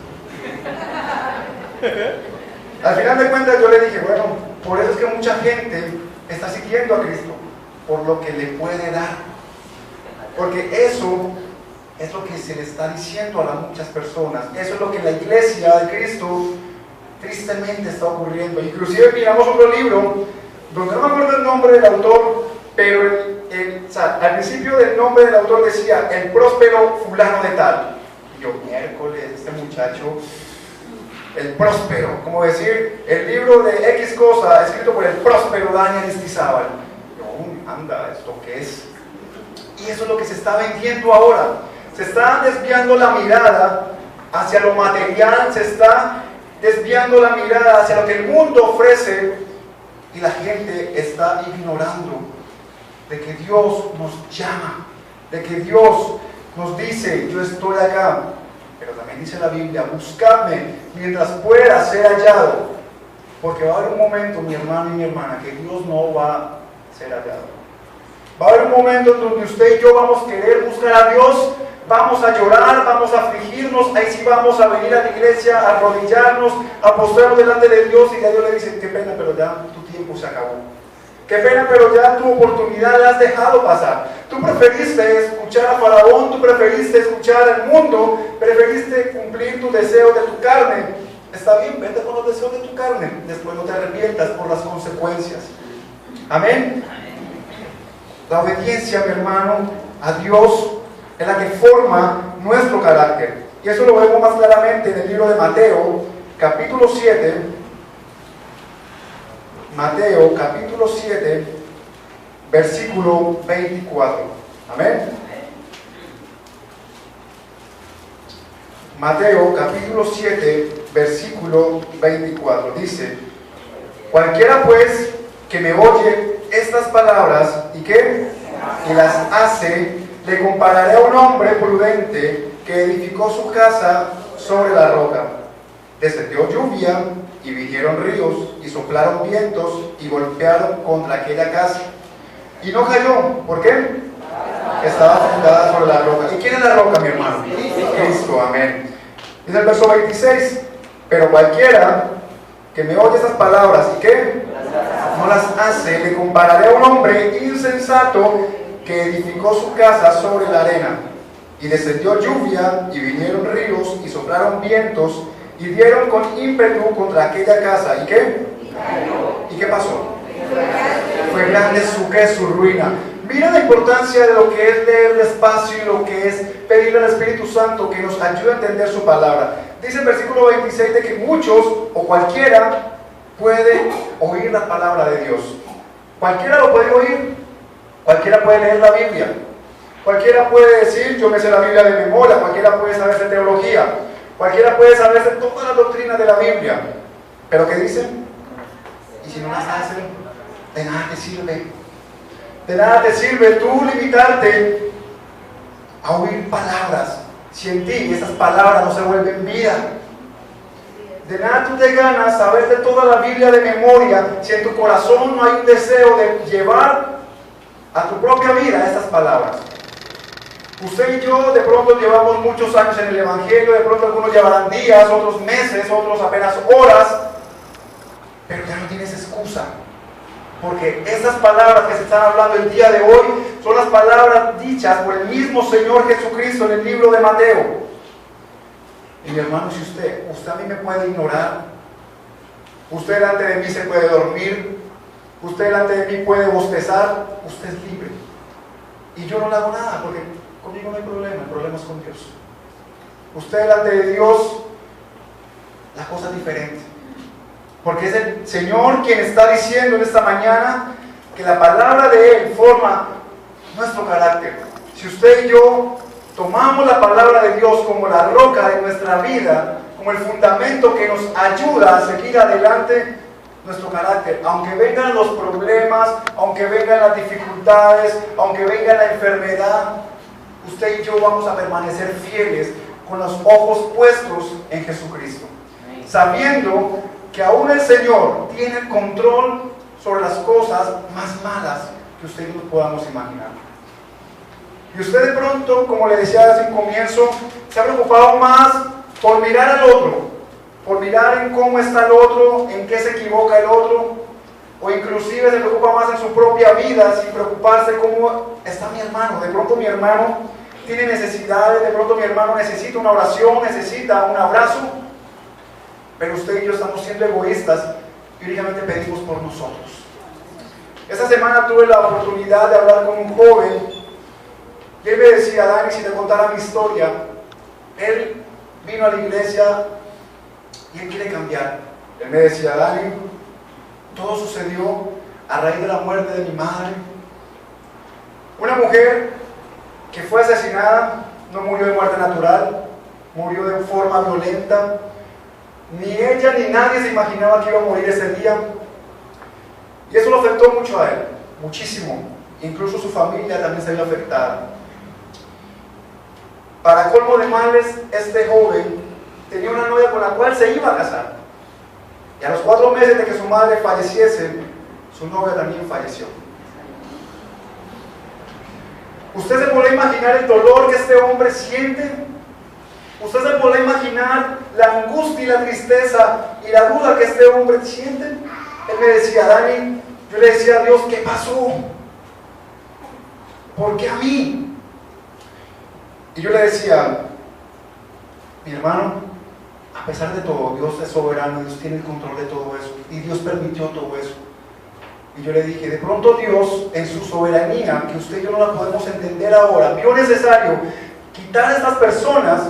Al final de cuentas yo le dije: bueno, por eso es que mucha gente está siguiendo a Cristo, por lo que le puede dar, porque eso es lo que se le está diciendo a las muchas personas. Eso es lo que la iglesia de Cristo tristemente está ocurriendo. Inclusive miramos otro libro donde no me acuerdo el nombre del autor, pero al principio del nombre del autor decía: el próspero fulano de tal. Y yo: miércoles, este muchacho, el próspero, como decir el libro de X cosa escrito por el próspero Daniel Estizábal. Yo: anda, ¿esto qué es? Y eso es lo que se está vendiendo ahora. Se está desviando la mirada hacia lo material, se está desviando la mirada hacia lo que el mundo ofrece, y la gente está ignorando de que Dios nos llama, de que Dios nos dice: yo estoy acá. Pero también dice la Biblia: buscadme mientras pueda ser hallado, porque va a haber un momento, mi hermano y mi hermana, que Dios no va a ser hallado. Va a haber un momento en donde usted y yo vamos a querer buscar a Dios, vamos a llorar, vamos a afligirnos, ahí sí vamos a venir a la iglesia, a arrodillarnos, a postrarnos delante de Dios, y ya Dios le dice: qué pena, pero ya tu tiempo se acabó. Qué pena, pero ya tu oportunidad la has dejado pasar. Tú preferiste escuchar a Faraón, tú preferiste escuchar al mundo, preferiste cumplir tus deseos de tu carne. Está bien, vete con los deseos de tu carne, después no te arrepientas por las consecuencias. Amén. La obediencia, mi hermano, a Dios es la que forma nuestro carácter. Y eso lo vemos más claramente en el libro de Mateo, capítulo 7. Mateo, capítulo 7, versículo 24. Amén. Mateo, capítulo 7, versículo 24. Dice: cualquiera pues que me oye estas palabras y que las hace, le compararé a un hombre prudente que edificó su casa sobre la roca. Descendió lluvia y vinieron ríos y soplaron vientos y golpearon contra aquella casa. Y no cayó. ¿Por qué? Estaba fundada sobre la roca. ¿Y quién es la roca, mi hermano? Cristo, amén. Dice el verso 26, pero cualquiera que me oye estas palabras y que no las hace, le compararé a un hombre insensato que edificó su casa sobre la arena. Y descendió lluvia y vinieron ríos y soplaron vientos y dieron con ímpetu contra aquella casa. ¿Y qué? ¿Y qué pasó? Fue grande su ruina. Mira la importancia de lo que es leer despacio y lo que es pedirle al Espíritu Santo que nos ayude a entender su palabra. Dice el versículo 26 de que muchos o cualquiera puede oír la palabra de Dios. Cualquiera lo puede oír. Cualquiera puede leer la Biblia. Cualquiera puede decir, yo me sé la Biblia de memoria. Cualquiera puede saberse teología. Cualquiera puede saberse toda la doctrina de la Biblia. ¿Pero qué dice? Y si no las hacen, de nada te sirve. De nada te sirve tú limitarte a oír palabras si en ti esas palabras no se vuelven vida. De nada tú te ganas saberte toda la Biblia de memoria si en tu corazón no hay un deseo de llevar a tu propia vida estas palabras. Usted y yo de pronto llevamos muchos años en el Evangelio, de pronto algunos llevarán días, otros meses, otros apenas horas, pero ya no tienes excusa. Porque esas palabras que se están hablando el día de hoy son las palabras dichas por el mismo Señor Jesucristo en el libro de Mateo. Y mi hermano, si usted a mí me puede ignorar, usted delante de mí se puede dormir, usted delante de mí puede bostezar, usted es libre. Y yo no le hago nada porque conmigo no hay problema, el problema es con Dios. Usted delante de Dios, la cosa es diferente. Porque es el Señor quien está diciendo en esta mañana que la palabra de Él forma nuestro carácter. Si usted y yo tomamos la palabra de Dios como la roca de nuestra vida, como el fundamento que nos ayuda a seguir adelante nuestro carácter, aunque vengan los problemas, aunque vengan las dificultades, aunque venga la enfermedad, usted y yo vamos a permanecer fieles con los ojos puestos en Jesucristo, sabiendo que aún el Señor tiene el control sobre las cosas más malas que usted y yo podamos imaginar. Y usted de pronto, como le decía desde un comienzo, se ha preocupado más por mirar al otro, por mirar en cómo está el otro, en qué se equivoca el otro, o inclusive se preocupa más en su propia vida, sin preocuparse cómo está mi hermano. De pronto mi hermano tiene necesidades, de pronto mi hermano necesita una oración, necesita un abrazo, pero usted y yo estamos siendo egoístas y únicamente pedimos por nosotros. Esta semana tuve la oportunidad de hablar con un joven y él me decía, Dani, si te contara mi historia, él vino a la iglesia y él quiere cambiar. Él me decía, Dani, todo sucedió a raíz de la muerte de mi madre. Una mujer que fue asesinada, no murió de muerte natural, murió de forma violenta. Ni ella ni nadie se imaginaba que iba a morir ese día. Y eso lo afectó mucho a él, muchísimo. Incluso su familia también se vio afectada. Para colmo de males, este joven tenía una novia con la cual se iba a casar. Y a los 4 meses de que su madre falleciese, su novia también falleció. ¿Usted se puede imaginar el dolor que este hombre siente? ¿Usted se puede imaginar la angustia y la tristeza y la duda que este hombre siente? Él me decía, Dani, yo le decía a Dios, ¿qué pasó? ¿Por qué a mí? Y yo le decía, mi hermano, a pesar de todo, Dios es soberano, Dios tiene el control de todo eso, y Dios permitió todo eso. Y yo le dije, de pronto Dios, en su soberanía, que usted y yo no la podemos entender ahora, vio necesario quitar a estas personas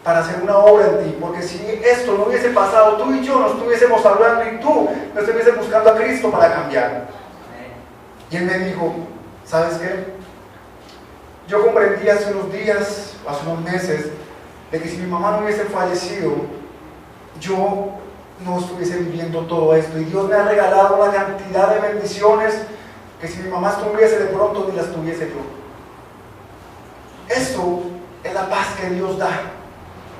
para hacer una obra en ti, porque si esto no hubiese pasado, tú y yo no estuviésemos hablando y tú no estuvieses buscando a Cristo para cambiar. Y él me dijo, ¿sabes qué? Yo comprendí hace unos días, hace unos meses, de que si mi mamá no hubiese fallecido, yo no estuviese viviendo todo esto. Y Dios me ha regalado una cantidad de bendiciones que si mi mamá estuviese de pronto ni las tuviese yo. Esto es la paz que Dios da.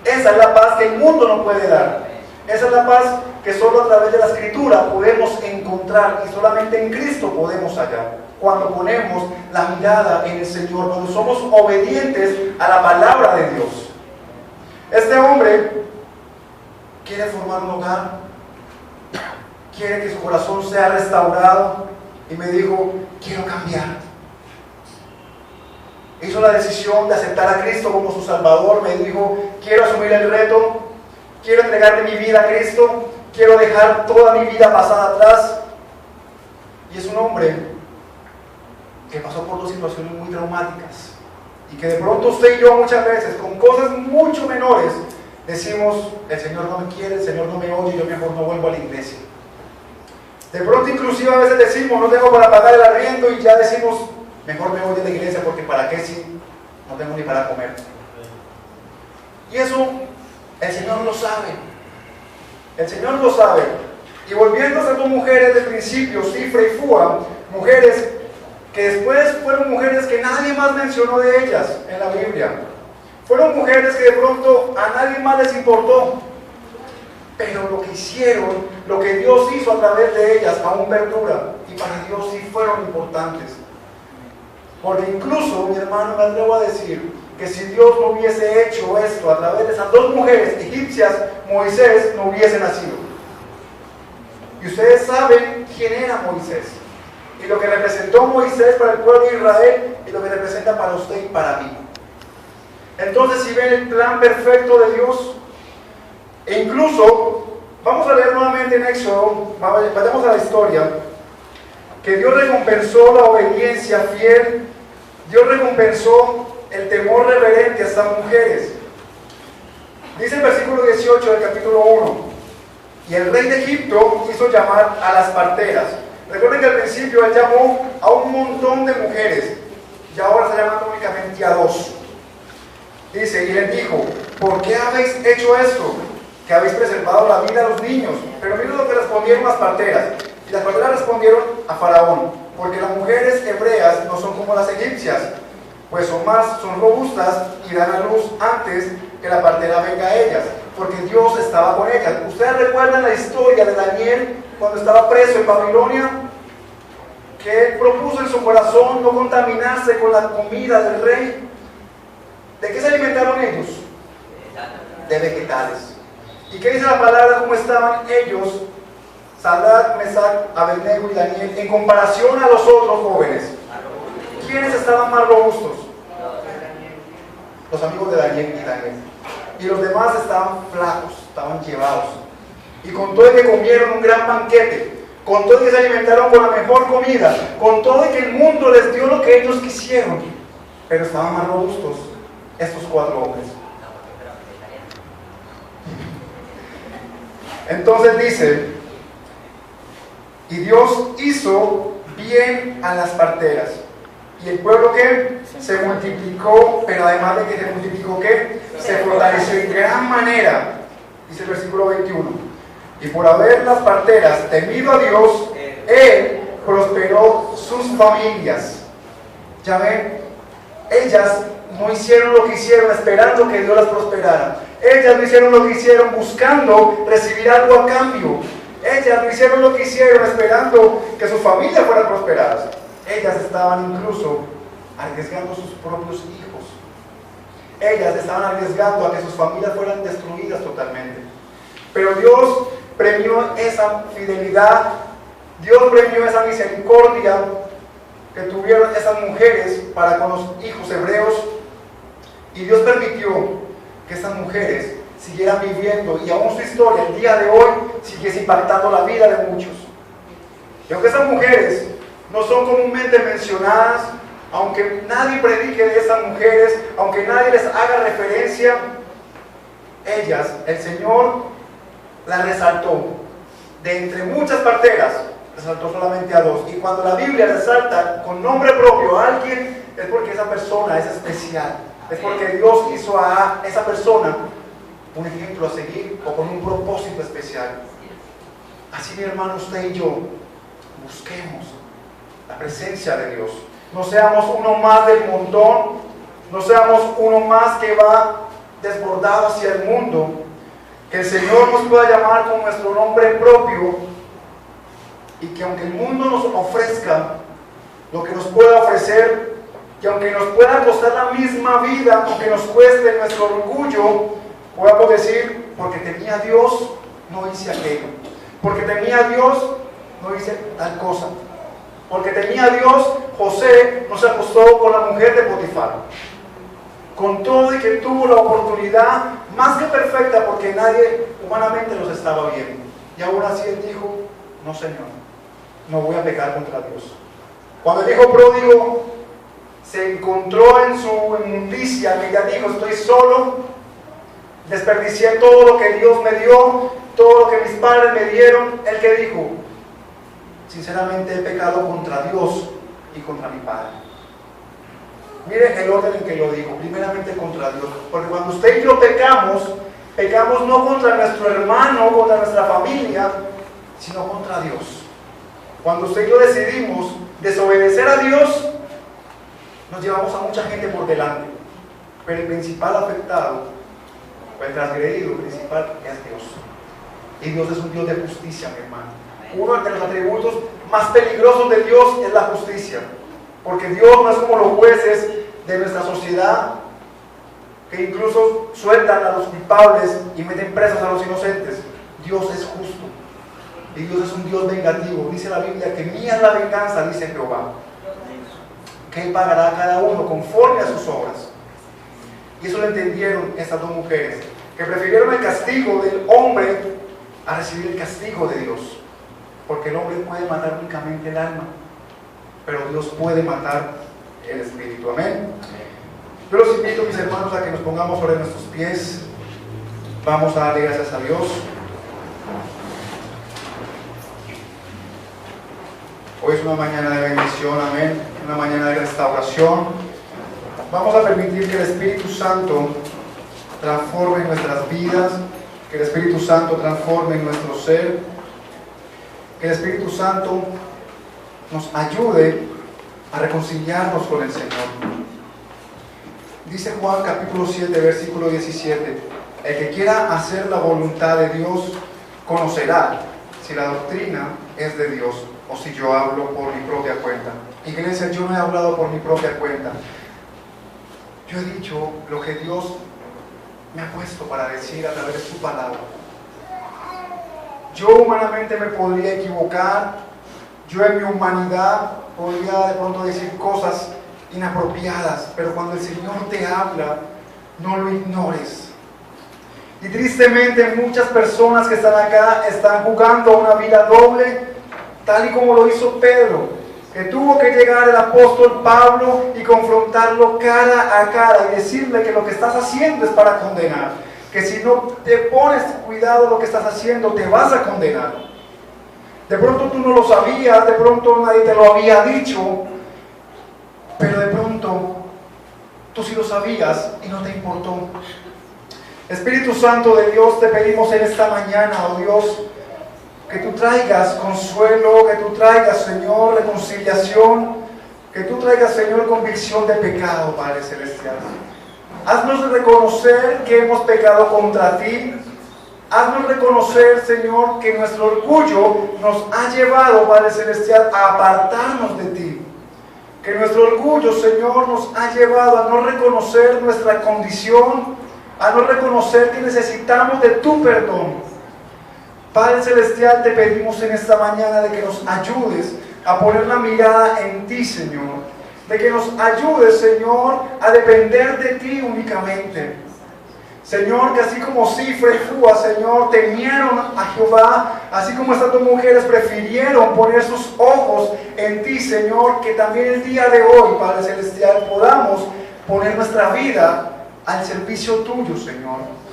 Esa es la paz que el mundo no puede dar. Esa es la paz que solo a través de la Escritura podemos encontrar y solamente en Cristo podemos hallar. Cuando ponemos la mirada en el Señor, cuando somos obedientes a la palabra de Dios. Este hombre quiere formar un hogar, quiere que su corazón sea restaurado y me dijo, quiero cambiar. Hizo la decisión de aceptar a Cristo como su Salvador, me dijo, quiero asumir el reto, quiero entregarle mi vida a Cristo, quiero dejar toda mi vida pasada atrás. Y es un hombre que pasó por dos situaciones muy traumáticas y que de pronto usted y yo muchas veces con cosas mucho menores decimos, el Señor no me quiere, el Señor no me oye, yo mejor no vuelvo a la iglesia. De pronto inclusive a veces decimos, no tengo para pagar el arriendo y ya decimos, mejor me voy de la iglesia porque para qué si no tengo ni para comer. Y eso el Señor lo sabe. El Señor lo sabe. Y volviendo a esas dos mujeres del principio, Cifra y Fúa, mujeres que después fueron mujeres que nadie más mencionó de ellas en la Biblia. Fueron mujeres que de pronto a nadie más les importó. Pero lo que hicieron, lo que Dios hizo a través de ellas, aún perdura. Y para Dios sí fueron importantes. Porque incluso, mi hermano, me atrevo a decir que si Dios no hubiese hecho esto a través de esas dos mujeres egipcias, Moisés no hubiese nacido. Y ustedes saben quién era Moisés. Y lo que representó Moisés para el pueblo de Israel y lo que representa para usted y para mí. Entonces, si ven el plan perfecto de Dios, e incluso, vamos a leer nuevamente en Éxodo, vayamos a la historia, que Dios recompensó la obediencia fiel, Dios recompensó el temor reverente a estas mujeres. Dice el versículo 18 del capítulo 1, y el rey de Egipto hizo llamar a las parteras. Recuerden que al principio él llamó a un montón de mujeres, y ahora está llamando únicamente a dos. Dice, y les dijo, ¿por qué habéis hecho esto? Que habéis preservado la vida a los niños. Pero miren lo que respondieron las parteras. Y las parteras respondieron a Faraón, porque las mujeres hebreas no son como las egipcias, pues son robustas y dan a luz antes que la partera venga a ellas, porque Dios estaba con ellas. ¿Ustedes recuerdan la historia de Daniel cuando estaba preso en Babilonia? Que él propuso en su corazón no contaminarse con la comida del rey. ¿De qué se alimentaron ellos? De vegetales. ¿Y qué dice la palabra? ¿Cómo estaban ellos? Sadrac, Mesac, Abednego y Daniel en comparación a los otros jóvenes. ¿Quiénes estaban más robustos? Los amigos de Daniel y Daniel. Y los demás estaban flacos, estaban llevados. Y con todo el que comieron un gran banquete, con todo el que se alimentaron con la mejor comida, con todo el que el mundo les dio lo que ellos quisieron, pero estaban más robustos estos cuatro hombres. Entonces dice, y Dios hizo bien a las parteras. Y el pueblo que se multiplicó, pero además de que se multiplicó, ¿qué? Se fortaleció en gran manera. Dice el versículo 21. Y por haber las parteras temido a Dios, Él prosperó sus familias. Ya ven, ellas no hicieron lo que hicieron esperando que Dios las prosperara. Ellas no hicieron lo que hicieron buscando recibir algo a cambio. Ellas no hicieron lo que hicieron esperando que sus familias fueran prosperadas. Ellas estaban incluso arriesgando sus propios hijos. Ellas estaban arriesgando a que sus familias fueran destruidas totalmente. Pero Dios premió esa fidelidad, Dios premió esa misericordia que tuvieron esas mujeres para con los hijos hebreos, y Dios permitió que esas mujeres siguieran viviendo, y aún su historia el día de hoy siguiese impactando la vida de muchos. Y aunque esas mujeres no son comúnmente mencionadas, aunque nadie predique de esas mujeres, aunque nadie les haga referencia, ellas, el Señor las resaltó. De entre muchas parteras, resaltó solamente a dos. Y cuando la Biblia resalta con nombre propio a alguien, es porque esa persona es especial. Es porque Dios hizo a esa persona un ejemplo a seguir o con un propósito especial. Así, mi hermano, usted y yo busquemos la presencia de Dios. No seamos uno más del montón, no seamos uno más que va desbordado hacia el mundo, que el Señor nos pueda llamar con nuestro nombre propio y que aunque el mundo nos ofrezca lo que nos pueda ofrecer, que aunque nos pueda costar la misma vida, aunque nos cueste nuestro orgullo, podamos decir, porque tenía a Dios, no hice aquello. Porque tenía a Dios, no hice tal cosa. Porque tenía a Dios, José no se acostó con la mujer de Potifar. Con todo y que tuvo la oportunidad más que perfecta, porque nadie humanamente los estaba viendo. Y aún así él dijo, no Señor, no voy a pecar contra Dios. Cuando el hijo pródigo se encontró en su inmundicia, que ya dijo, estoy solo, desperdicié todo lo que Dios me dio, todo lo que mis padres me dieron, él que dijo, sinceramente he pecado contra Dios y contra mi padre. Miren el orden en que lo digo, primeramente contra Dios, porque cuando usted y yo pecamos, pecamos no contra nuestro hermano, contra nuestra familia, sino contra Dios. Cuando usted y yo decidimos desobedecer a Dios, nos llevamos a mucha gente por delante, pero el principal afectado, o el transgredido principal, es Dios. Y Dios es un Dios de justicia, mi hermano. Uno de los atributos más peligrosos de Dios es la justicia, porque Dios no es como los jueces de nuestra sociedad, que incluso sueltan a los culpables y meten presos a los inocentes. Dios es justo, y Dios es un Dios vengativo. Dice la Biblia que mía es la venganza, dice Jehová, que Él pagará a cada uno conforme a sus obras. Y eso lo entendieron estas dos mujeres, que prefirieron el castigo del hombre a recibir el castigo de Dios, porque el hombre puede matar únicamente el alma, pero Dios puede matar el espíritu. Amén. Yo los invito, mis hermanos, a que nos pongamos sobre nuestros pies. Vamos a darle gracias a Dios. Hoy es una mañana de bendición, amén, una mañana de restauración. Vamos a permitir que el Espíritu Santo transforme nuestras vidas, que el Espíritu Santo transforme nuestro ser, que el Espíritu Santo nos ayude a reconciliarnos con el Señor. Dice Juan capítulo 7, versículo 17, el que quiera hacer la voluntad de Dios conocerá si la doctrina es de Dios o si yo hablo por mi propia cuenta. Iglesia, yo no he hablado por mi propia cuenta. Yo he dicho lo que Dios me ha puesto para decir a través de su palabra. Yo humanamente me podría equivocar, yo en mi humanidad podría de pronto decir cosas inapropiadas, pero cuando el Señor te habla, no lo ignores. Y tristemente muchas personas que están acá están jugando una vida doble, tal y como lo hizo Pedro, que tuvo que llegar el apóstol Pablo y confrontarlo cara a cara y decirle que lo que estás haciendo es para condenar, que si no te pones cuidado lo que estás haciendo te vas a condenar. De pronto tú no lo sabías, de pronto nadie te lo había dicho, pero de pronto tú sí lo sabías y no te importó. Espíritu Santo de Dios, te pedimos en esta mañana, oh Dios, que tú traigas consuelo, que tú traigas, Señor, reconciliación, que tú traigas, Señor, convicción de pecado, Padre Celestial. Haznos reconocer que hemos pecado contra ti. Haznos reconocer, Señor, que nuestro orgullo nos ha llevado, Padre Celestial, a apartarnos de ti. Que nuestro orgullo, Señor, nos ha llevado a no reconocer nuestra condición, a no reconocer que necesitamos de tu perdón. Padre Celestial, te pedimos en esta mañana de que nos ayudes a poner la mirada en ti, Señor. De que nos ayudes, Señor, a depender de ti únicamente. Señor, que así como Cifra y Fua, Señor, temieron a Jehová, así como estas dos mujeres prefirieron poner sus ojos en ti, Señor, que también el día de hoy, Padre Celestial, podamos poner nuestra vida al servicio tuyo, Señor.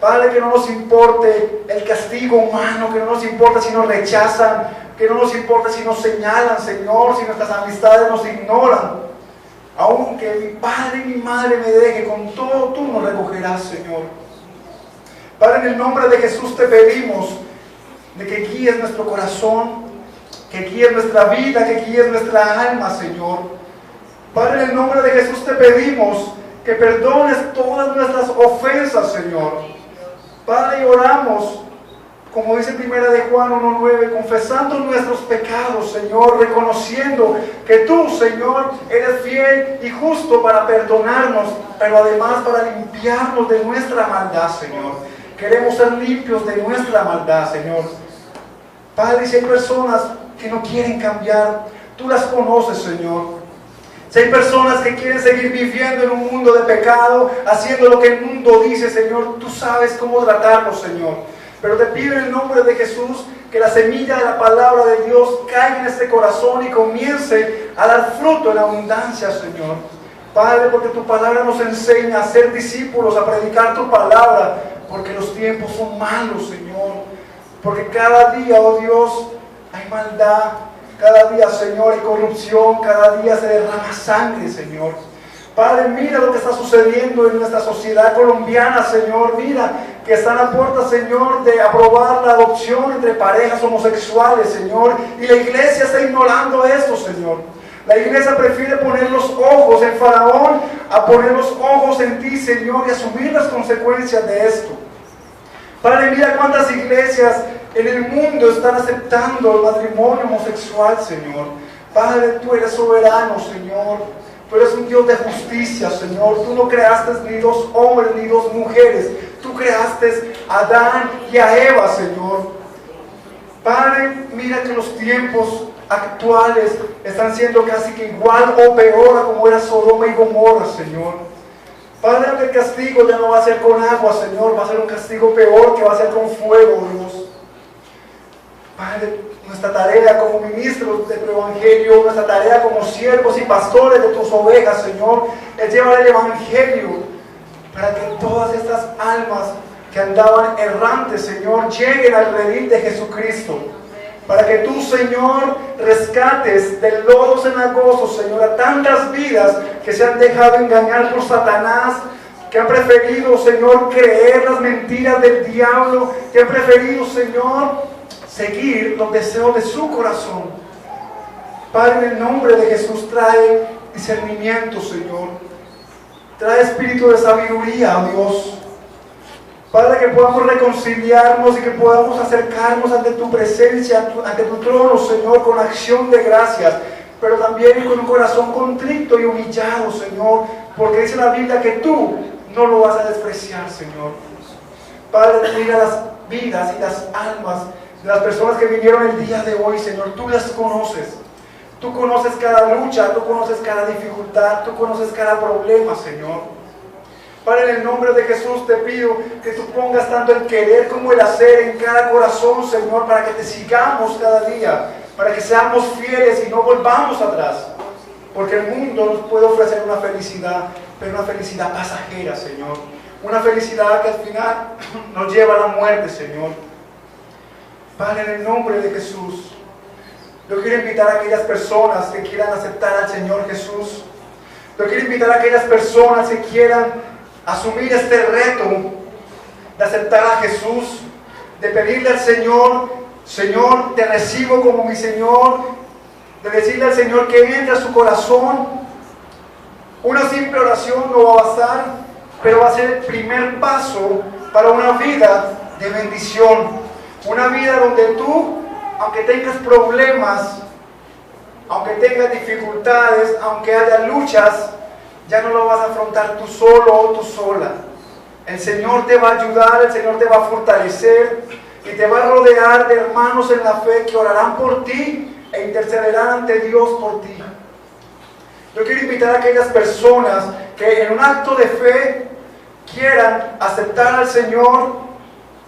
Padre, que no nos importe el castigo humano, que no nos importe si nos rechazan, que no nos importe si nos señalan, Señor, si nuestras amistades nos ignoran. Aunque mi padre y mi madre me dejen, con todo tú nos recogerás, Señor. Padre, en el nombre de Jesús te pedimos de que guíes nuestro corazón, que guíes nuestra vida, que guíes nuestra alma, Señor. Padre, en el nombre de Jesús te pedimos que perdones todas nuestras ofensas, Señor. Padre, y oramos, como dice 1 de Juan 1:9, confesando nuestros pecados, Señor, reconociendo que tú, Señor, eres fiel y justo para perdonarnos, pero además para limpiarnos de nuestra maldad, Señor. Queremos ser limpios de nuestra maldad, Señor. Padre, si hay personas que no quieren cambiar, tú las conoces, Señor. Si hay personas que quieren seguir viviendo en un mundo de pecado, haciendo lo que el mundo dice, Señor, tú sabes cómo tratarlos, Señor. Pero te pido en el nombre de Jesús que la semilla de la palabra de Dios caiga en este corazón y comience a dar fruto en abundancia, Señor. Padre, porque tu palabra nos enseña a ser discípulos, a predicar tu palabra, porque los tiempos son malos, Señor. Porque cada día, oh Dios, hay maldad. Cada día, Señor, hay corrupción. Cada día se derrama sangre, Señor. Padre, mira lo que está sucediendo en nuestra sociedad colombiana, Señor. Mira que están a puerta, Señor, de aprobar la adopción entre parejas homosexuales, Señor. Y la iglesia está ignorando esto, Señor. La iglesia prefiere poner los ojos en Faraón a poner los ojos en ti, Señor, y asumir las consecuencias de esto. Padre, mira cuántas iglesias en el mundo están aceptando el matrimonio homosexual, Señor. Padre, tú eres soberano, Señor. Tú eres un Dios de justicia, Señor. Tú no creaste ni dos hombres ni dos mujeres. Tú creaste a Adán y a Eva, Señor. Padre, mira que los tiempos actuales están siendo casi que igual o peor a como era Sodoma y Gomorra, Señor. Padre, el castigo ya no va a ser con agua, Señor. Va a ser un castigo peor, que va a ser con fuego, Dios. Padre, nuestra tarea como ministros de tu evangelio, nuestra tarea como siervos y pastores de tus ovejas, Señor, es llevar el evangelio para que todas estas almas que andaban errantes, Señor, lleguen al redil de Jesucristo. Para que tú, Señor, rescates del lodo cenagoso, Señor, a tantas vidas que se han dejado engañar por Satanás, que han preferido, Señor, creer las mentiras del diablo, que han preferido, Señor, seguir los deseos de su corazón. Padre, en el nombre de Jesús, trae discernimiento, Señor. Trae espíritu de sabiduría, Dios. Padre, que podamos reconciliarnos y que podamos acercarnos ante tu presencia, ante tu trono, Señor, con acción de gracias, pero también con un corazón contrito y humillado, Señor, porque dice la Biblia que tú no lo vas a despreciar, Señor. Padre, mira las vidas y las almas de las personas que vinieron el día de hoy, Señor. Tú las conoces. Tú conoces cada lucha, tú conoces cada dificultad, tú conoces cada problema, Señor. Padre, en el nombre de Jesús te pido que tú pongas tanto el querer como el hacer en cada corazón, Señor, para que te sigamos cada día, para que seamos fieles y no volvamos atrás. Porque el mundo nos puede ofrecer una felicidad, pero una felicidad pasajera, Señor. Una felicidad que al final nos lleva a la muerte, Señor. Padre, en el nombre de Jesús, yo quiero invitar a aquellas personas que quieran aceptar al Señor Jesús. Yo quiero invitar a aquellas personas que quieran asumir este reto de aceptar a Jesús, de pedirle al Señor: Señor, te recibo como mi Señor, de decirle al Señor que entre a su corazón. Una simple oración no va a bastar, pero va a ser el primer paso para una vida de bendición, una vida donde tú, aunque tengas problemas, aunque tengas dificultades, aunque haya luchas, ya no lo vas a afrontar tú solo o tú sola. El Señor te va a ayudar, el Señor te va a fortalecer y te va a rodear de hermanos en la fe que orarán por ti e intercederán ante Dios por ti. Yo quiero invitar a aquellas personas que en un acto de fe quieran aceptar al Señor,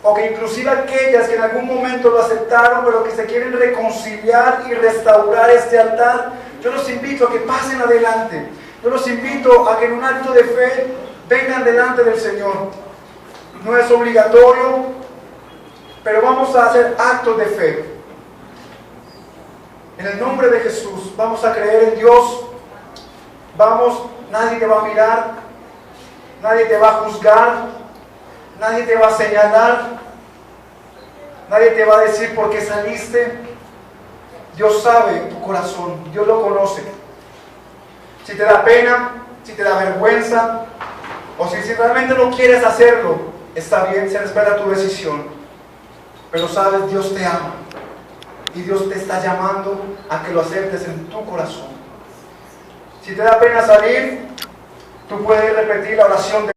o que inclusive aquellas que en algún momento lo aceptaron, pero que se quieren reconciliar y restaurar este altar. Yo los invito a que pasen adelante. Yo los invito a que en un acto de fe vengan delante del Señor. No es obligatorio, pero vamos a hacer actos de fe. En el nombre de Jesús, vamos a creer en Dios. Vamos, nadie te va a mirar, nadie te va a juzgar, nadie te va a señalar, nadie te va a decir por qué saliste. Dios sabe tu corazón, Dios lo conoce. si te da pena, si te da vergüenza, o si realmente no quieres hacerlo, está bien, se respeta tu decisión. Pero sabes, Dios te ama y Dios te está llamando a que lo aceptes en tu corazón. Si te da pena salir, tú puedes repetir la oración de